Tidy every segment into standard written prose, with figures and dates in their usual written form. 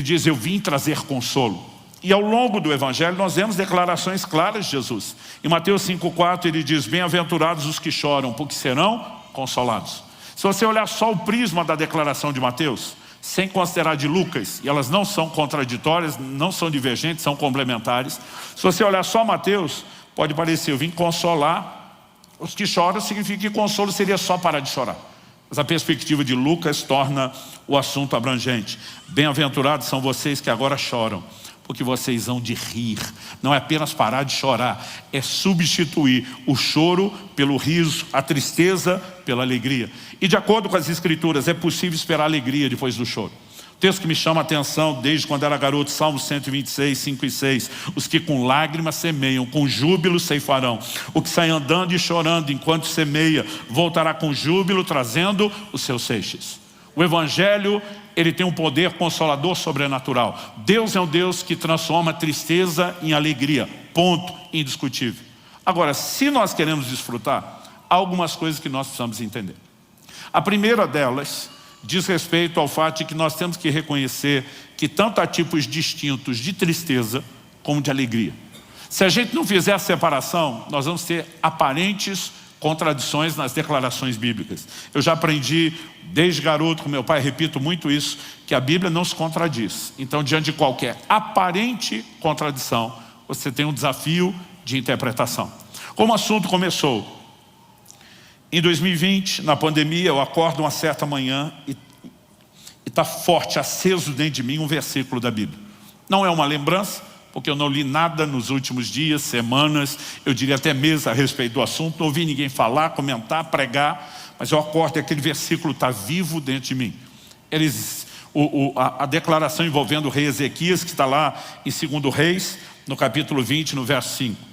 diz: eu vim trazer consolo. E ao longo do Evangelho nós vemos declarações claras de Jesus. Em Mateus 5,4 ele diz: bem-aventurados os que choram, porque serão consolados. Se você olhar só o prisma da declaração de Mateus, sem considerar de Lucas, e elas não são contraditórias, não são divergentes, são complementares. Se você olhar só Mateus, pode parecer: eu vim consolar os que choram, significa que consolo seria só parar de chorar. Mas a perspectiva de Lucas torna o assunto abrangente. Bem-aventurados são vocês que agora choram, porque vocês hão de rir. Não é apenas parar de chorar, é substituir o choro pelo riso, a tristeza pela alegria. E de acordo com as Escrituras, é possível esperar alegria depois do choro. O texto que me chama a atenção desde quando era garoto, Salmo 126, 5 e 6. Os que com lágrimas semeiam, com júbilo ceifarão. O que sai andando e chorando enquanto semeia, voltará com júbilo, trazendo os seus seixos. O Evangelho, ele tem um poder consolador sobrenatural. Deus é um Deus que transforma a tristeza em alegria. Ponto indiscutível. Agora, se nós queremos desfrutar, há algumas coisas que nós precisamos entender. A primeira delas diz respeito ao fato de que nós temos que reconhecer que tanto há tipos distintos de tristeza como de alegria. Se a gente não fizer a separação, nós vamos ter aparentes contradições nas declarações bíblicas. Eu já aprendi desde garoto com meu pai, repito muito isso, que a Bíblia não se contradiz. Então, diante de qualquer aparente contradição, você tem um desafio de interpretação. Como o assunto começou em 2020, na pandemia, eu acordo uma certa manhã e está forte, aceso dentro de mim um versículo da Bíblia. Não é uma lembrança, porque eu não li nada nos últimos dias, semanas, eu diria até meses a respeito do assunto, não ouvi ninguém falar, comentar, pregar, mas eu acordo e aquele versículo está vivo dentro de mim. A declaração envolvendo o rei Ezequias, que está lá em 2 Reis, no capítulo 20, no verso 5.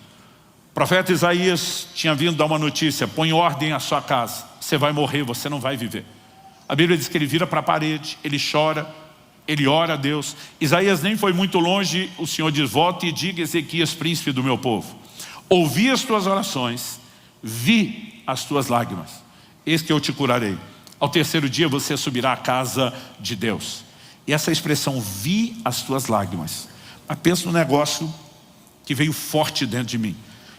O profeta Isaías tinha vindo dar uma notícia: põe ordem à sua casa, você vai morrer, você não vai viver. A Bíblia diz que ele vira para a parede, ele chora, ele ora a Deus. Isaías nem foi muito longe, o Senhor diz: volte e diga a Ezequias, príncipe do meu povo, ouvi as tuas orações, vi as tuas lágrimas, eis que eu te curarei. Ao terceiro dia você subirá à casa de Deus. E essa expressão, vi as tuas lágrimas, mas pensa no negócio que veio forte dentro de mim.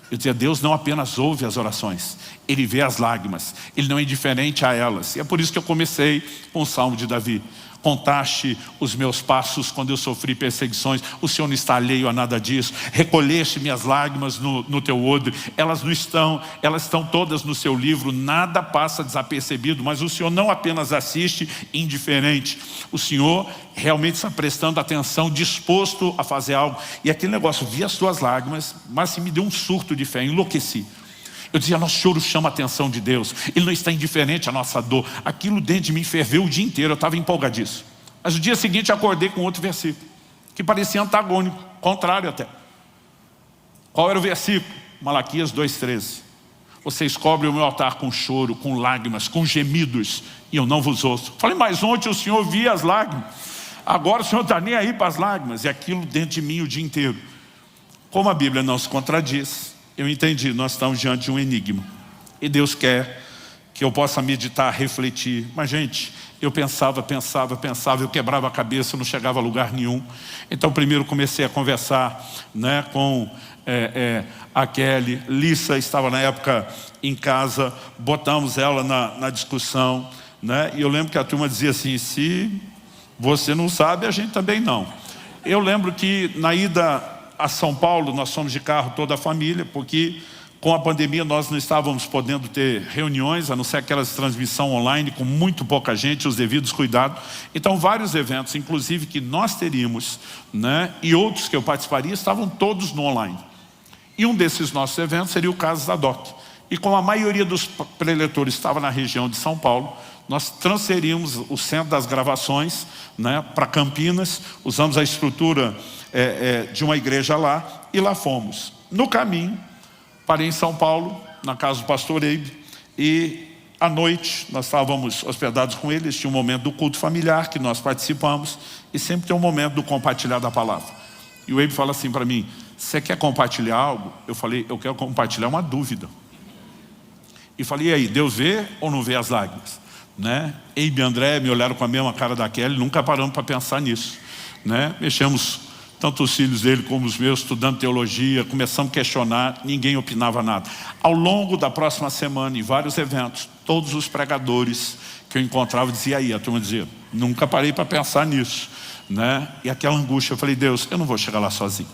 Eu dizia: Deus não apenas ouve as orações, Ele vê as lágrimas, Ele não é indiferente a elas. E é por isso que eu comecei com o Salmo de Davi: contaste os meus passos quando eu sofri perseguições, o Senhor não está alheio a nada disso. Recolheste minhas lágrimas no teu odre, elas estão todas no seu livro, nada passa desapercebido. Mas o Senhor não apenas assiste indiferente, o Senhor realmente está prestando atenção, disposto a fazer algo. E aquele negócio, vi as tuas lágrimas, mas assim, me deu um surto de fé, enlouqueci. Eu dizia: nosso choro chama a atenção de Deus, Ele não está indiferente à nossa dor. Aquilo dentro de mim ferveu o dia inteiro, eu estava empolgadíssimo. Mas no dia seguinte eu acordei com outro versículo, que parecia antagônico, contrário até. Qual era o versículo? Malaquias 2,13. Vocês cobrem o meu altar com choro, com lágrimas, com gemidos, e eu não vos ouço. Falei: mas ontem o Senhor via as lágrimas, agora o Senhor está nem aí para as lágrimas. E aquilo dentro de mim o dia inteiro. Como a Bíblia não se contradiz, eu entendi, nós estamos diante de um enigma. E Deus quer que eu possa meditar, refletir. Mas gente, eu pensava, eu quebrava a cabeça, eu não chegava a lugar nenhum. Então primeiro comecei a conversar, né, com a Kelly. Lissa estava na época em casa, botamos ela na discussão, né? E eu lembro que a turma dizia assim: se você não sabe, a gente também não. Eu lembro que na ida a São Paulo, nós fomos de carro toda a família, porque com a pandemia nós não estávamos podendo ter reuniões, a não ser aquelas de transmissão online com muito pouca gente, os devidos cuidados. Então vários eventos, inclusive que nós teríamos, né, e outros que eu participaria, estavam todos no online. E um desses nossos eventos seria o Casas da DOC. E como a maioria dos preletores estava na região de São Paulo, nós transferimos o centro das gravações, né, para Campinas, usamos a estrutura de uma igreja lá, e lá fomos. No caminho, parei em São Paulo, na casa do pastor Eibe, e à noite nós estávamos hospedados com eles, tinha um momento do culto familiar que nós participamos, e sempre tem um momento do compartilhar da palavra. E o Eibe fala assim para mim: você quer compartilhar algo? Eu falei: eu quero compartilhar uma dúvida. E falei: e aí, Deus vê ou não vê as lágrimas? Né? Eibe e André me olharam com a mesma cara daquela, nunca paramos para pensar nisso. né? Mexemos, tanto os filhos dele como os meus, estudando teologia, começamos a questionar, ninguém opinava nada. Ao longo da próxima semana, em vários eventos, todos os pregadores que eu encontrava diziam, aí, a turma dizia, nunca parei para pensar nisso, né? E aquela angústia, eu falei, Deus, eu não vou chegar lá sozinho,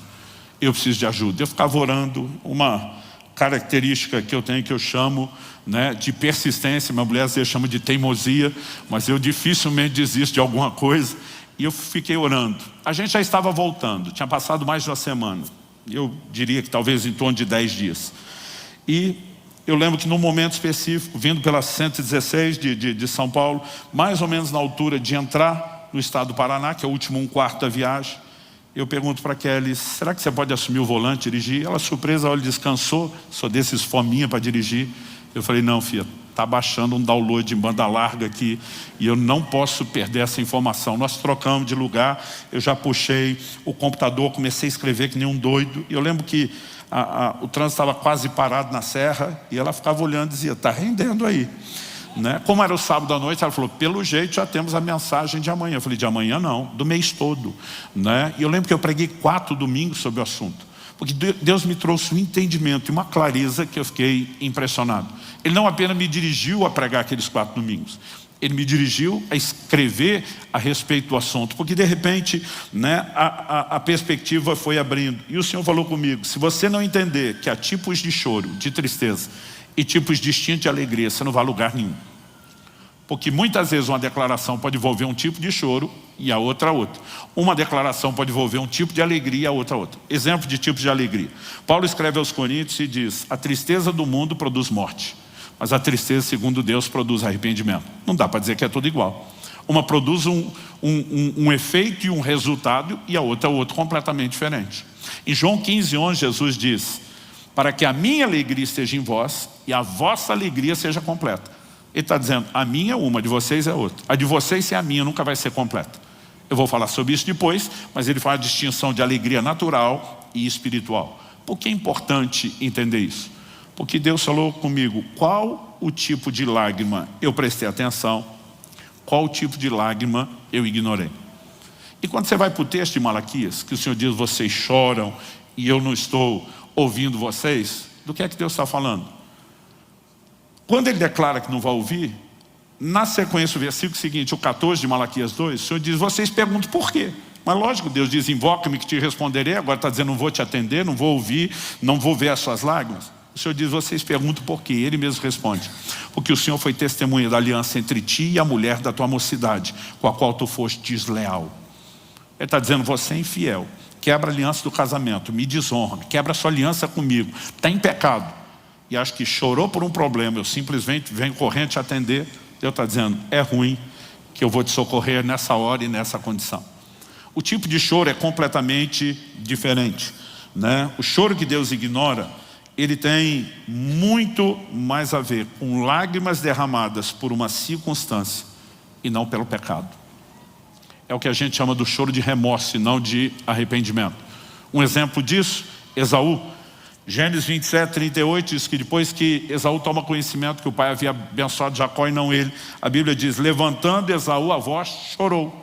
eu preciso de ajuda. Eu ficava orando, uma característica que eu tenho, que eu chamo, né, de persistência, minha mulher às vezes chama de teimosia, mas eu dificilmente desisto de alguma coisa, e eu fiquei orando. A gente já estava voltando, tinha passado mais de uma semana, eu diria que talvez em torno de 10 dias, e eu lembro que num momento específico, vindo pela 116 de São Paulo, mais ou menos na altura de entrar no estado do Paraná, que é o último 1/4 da viagem, eu pergunto para Kelly, será que você pode assumir o volante e dirigir? Ela, surpresa, olha, descansou, sou desses fominha para dirigir. Eu falei, não, filha, está baixando um download em banda larga aqui e eu não posso perder essa informação. Nós trocamos de lugar, eu já puxei o computador, comecei a escrever que nem um doido. E eu lembro que o trânsito estava quase parado na serra e ela ficava olhando e dizia, está rendendo aí. Né? Como era o sábado à noite, ela falou, pelo jeito já temos a mensagem de amanhã. Eu falei, de amanhã não, do mês todo, né? E eu lembro que eu preguei 4 domingos sobre o assunto, porque Deus me trouxe um entendimento e uma clareza que eu fiquei impressionado. Ele não apenas me dirigiu a pregar aqueles 4 domingos, ele me dirigiu a escrever a respeito do assunto, porque de repente, né, a perspectiva foi abrindo, e o Senhor falou comigo, se você não entender que há tipos de choro, de tristeza, e tipos distintos de alegria, você não vai a lugar nenhum. Porque muitas vezes uma declaração pode envolver um tipo de choro e a outra. Uma declaração pode envolver um tipo de alegria e a outra. Exemplo de tipos de alegria. Paulo escreve aos Coríntios e diz, a tristeza do mundo produz morte, mas a tristeza, segundo Deus, produz arrependimento. Não dá para dizer que é tudo igual. Uma produz um efeito e um resultado e a outra outro completamente diferente. Em João 15:11, Jesus diz, para que a minha alegria esteja em vós e a vossa alegria seja completa. Ele está dizendo, a minha é uma, a de vocês é outra. A de vocês sem a minha nunca vai ser completa. Eu vou falar sobre isso depois, mas ele faz a distinção de alegria natural e espiritual. Por que é importante entender isso? Porque Deus falou comigo, qual o tipo de lágrima eu prestei atenção, qual o tipo de lágrima eu ignorei. E quando você vai para o texto de Malaquias, que o Senhor diz, vocês choram e eu não estou ouvindo vocês, do que é que Deus está falando? Quando ele declara que não vai ouvir, na sequência, o versículo seguinte, o 14 de Malaquias 2, o Senhor diz, vocês perguntam por quê? Mas lógico, Deus diz, invoca-me que te responderei, agora está dizendo, não vou te atender, não vou ouvir, não vou ver as suas lágrimas. O Senhor diz, vocês perguntam por quê? Ele mesmo responde, porque o Senhor foi testemunha da aliança entre ti e a mulher da tua mocidade, com a qual tu foste desleal. Ele está dizendo, você é infiel, quebra a aliança do casamento, me desonra, quebra a sua aliança comigo, está em pecado. E acho que chorou por um problema, eu simplesmente venho correndo te atender. Deus está dizendo, é ruim que eu vou te socorrer nessa hora e nessa condição. O tipo de choro é completamente diferente, né? O choro que Deus ignora, ele tem muito mais a ver com lágrimas derramadas por uma circunstância e não pelo pecado. É o que a gente chama do choro de remorso e não de arrependimento. Um exemplo disso, Esaú. Gênesis 27:38 diz que depois que Esaú toma conhecimento que o pai havia abençoado Jacó e não ele, a Bíblia diz, levantando Esaú a voz, chorou.